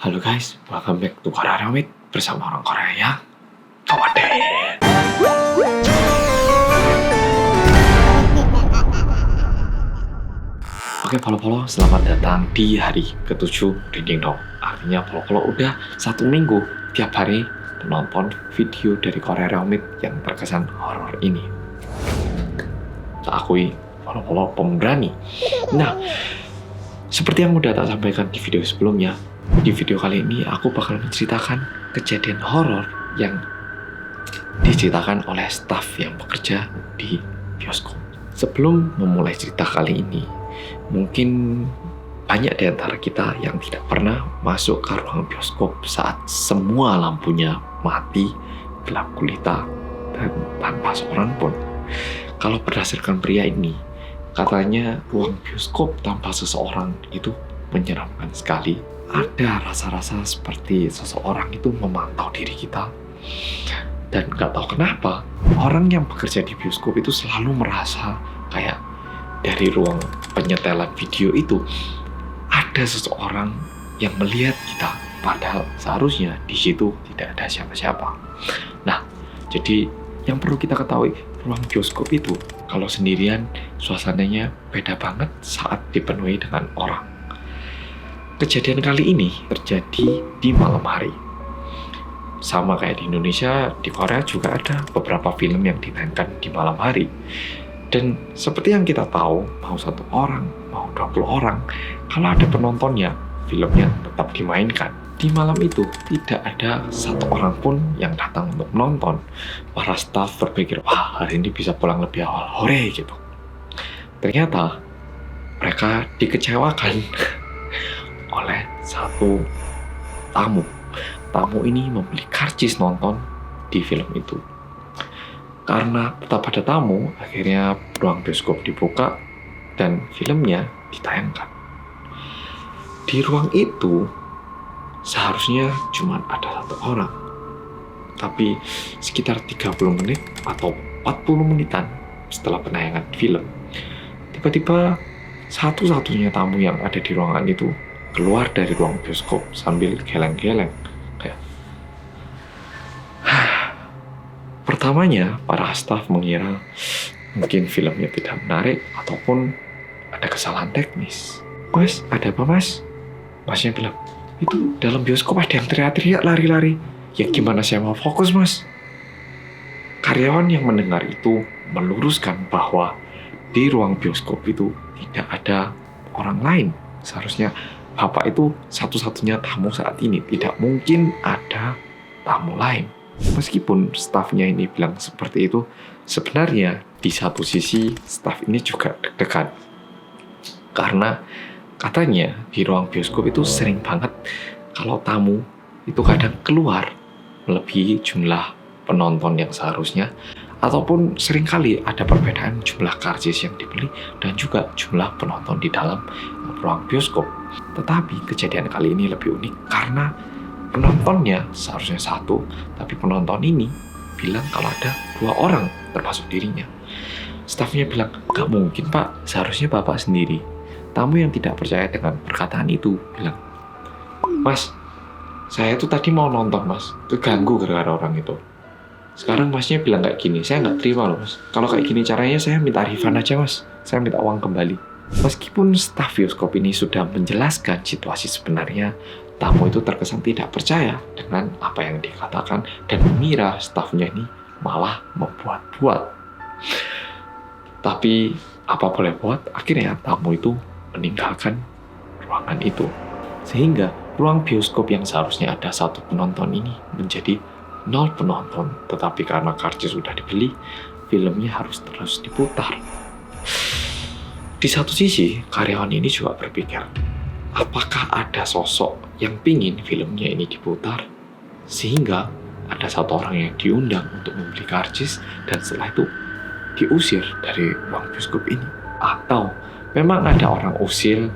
Halo guys, welcome back to Korea Ramit bersama orang Korea yang kawaden. Oke Polo-Polo, selamat datang di hari ke-7 Reading Dog. Artinya Polo-Polo udah 1 minggu tiap hari menonton video dari Korea Ramit yang terkesan horor ini. Tak akui, Polo-Polo pemberani. Nah, seperti yang udah tak sampaikan di video sebelumnya, di video kali ini aku bakal menceritakan kejadian horor yang diceritakan oleh staf yang bekerja di bioskop. Sebelum memulai cerita kali ini, mungkin banyak di antara kita yang tidak pernah masuk ke ruang bioskop saat semua lampunya mati, gelap gulita, dan tanpa seorang pun. Kalau berdasarkan pria ini, katanya ruang bioskop tanpa seseorang itu menyeramkan sekali. Ada rasa-rasa seperti seseorang itu memantau diri kita. Dan gak tahu kenapa, orang yang bekerja di bioskop itu selalu merasa kayak dari ruang penyetelan video itu ada seseorang yang melihat kita, padahal seharusnya di situ tidak ada siapa-siapa. Nah, jadi yang perlu kita ketahui, ruang bioskop itu kalau sendirian suasananya beda banget saat dipenuhi dengan orang. Kejadian kali ini terjadi di malam hari. Sama kayak di Indonesia, di Korea juga ada beberapa film yang ditayangkan di malam hari. Dan seperti yang kita tahu, mau 1 orang, mau 20 orang, kalau ada penontonnya, filmnya tetap dimainkan. Di malam itu tidak ada 1 orang pun yang datang untuk menonton. Para staf berpikir, wah hari ini bisa pulang lebih awal, hore gitu. Ternyata mereka dikecewakan oleh 1 tamu. Tamu ini membeli karcis nonton di film itu. Karena tetap ada tamu, akhirnya ruang bioskop dibuka dan filmnya ditayangkan. Di ruang itu seharusnya cuma ada 1 orang. Tapi sekitar 30 menit atau 40 menitan setelah penayangan film, tiba-tiba satu-satunya tamu yang ada di ruangan itu keluar dari ruang bioskop sambil geleng-geleng. Kayak pertamanya para staf mengira mungkin filmnya tidak menarik ataupun ada kesalahan teknis. Mas, ada apa mas? Masnya bilang, itu dalam bioskop ada yang teriak-teriak lari-lari. Ya gimana saya mau fokus mas? Karyawan yang mendengar itu meluruskan bahwa di ruang bioskop itu tidak ada orang lain. Seharusnya Bapak itu satu-satunya tamu saat ini. Tidak mungkin ada tamu lain. Meskipun stafnya ini bilang seperti itu, sebenarnya di satu sisi staf ini juga deg-degan. Karena katanya di ruang bioskop itu sering banget kalau tamu itu kadang keluar melebihi jumlah penonton yang seharusnya, ataupun seringkali ada perbedaan jumlah karcis yang dibeli dan juga jumlah penonton di dalam ruang bioskop. Tetapi kejadian kali ini lebih unik karena penontonnya seharusnya 1, tapi penonton ini bilang kalau ada 2 orang termasuk dirinya. Stafnya bilang, gak mungkin pak, seharusnya bapak sendiri. Tamu yang tidak percaya dengan perkataan itu bilang, mas, saya tuh tadi mau nonton mas, keganggu gara-gara orang itu. Sekarang masnya bilang kayak gini, saya nggak terima loh mas. Kalau kayak gini caranya saya minta refund aja mas, saya minta uang kembali. Meskipun staf bioskop ini sudah menjelaskan situasi sebenarnya, tamu itu terkesan tidak percaya dengan apa yang dikatakan dan mengira stafnya ini malah membuat-buat. Tapi apa boleh buat, akhirnya tamu itu meninggalkan ruangan itu. Sehingga ruang bioskop yang seharusnya ada 1 penonton ini menjadi 0 penonton. Tetapi karena karcis sudah dibeli, filmnya harus terus diputar. Di satu sisi, karyawan ini juga berpikir, apakah ada sosok yang pingin filmnya ini diputar? Sehingga ada 1 orang yang diundang untuk membeli karcis dan setelah itu diusir dari ruang bioskop ini. Atau memang ada orang usil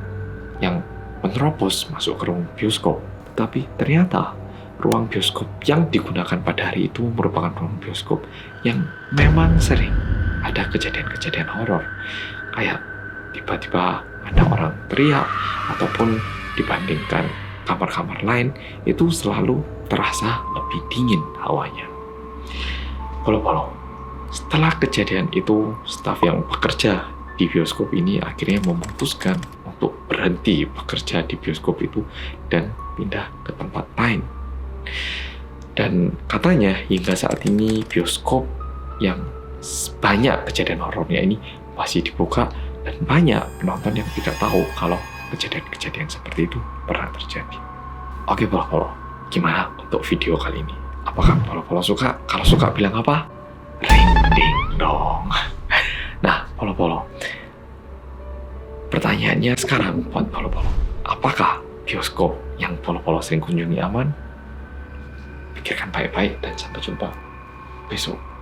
yang menerobos masuk ke ruang bioskop. Tapi ternyata ruang bioskop yang digunakan pada hari itu merupakan ruang bioskop yang memang sering ada kejadian-kejadian horor. Kayak tiba-tiba ada orang teriak, ataupun dibandingkan kamar-kamar lain itu selalu terasa lebih dingin hawanya. Polo-polo, setelah kejadian itu, staf yang bekerja di bioskop ini akhirnya memutuskan untuk berhenti bekerja di bioskop itu dan pindah ke tempat lain. Dan katanya hingga saat ini bioskop yang banyak kejadian horornya ini masih dibuka dan banyak penonton yang tidak tahu kalau kejadian-kejadian seperti itu pernah terjadi. Oke Polo-polo, gimana untuk video kali ini? Apakah Polo-polo suka? Kalau suka bilang apa? Rinding dong. Nah Polo-polo, pertanyaannya sekarang buat Polo-polo, apakah bioskop yang Polo-polo sering kunjungi aman? Pikirkan baik-baik dan sampai jumpa besok.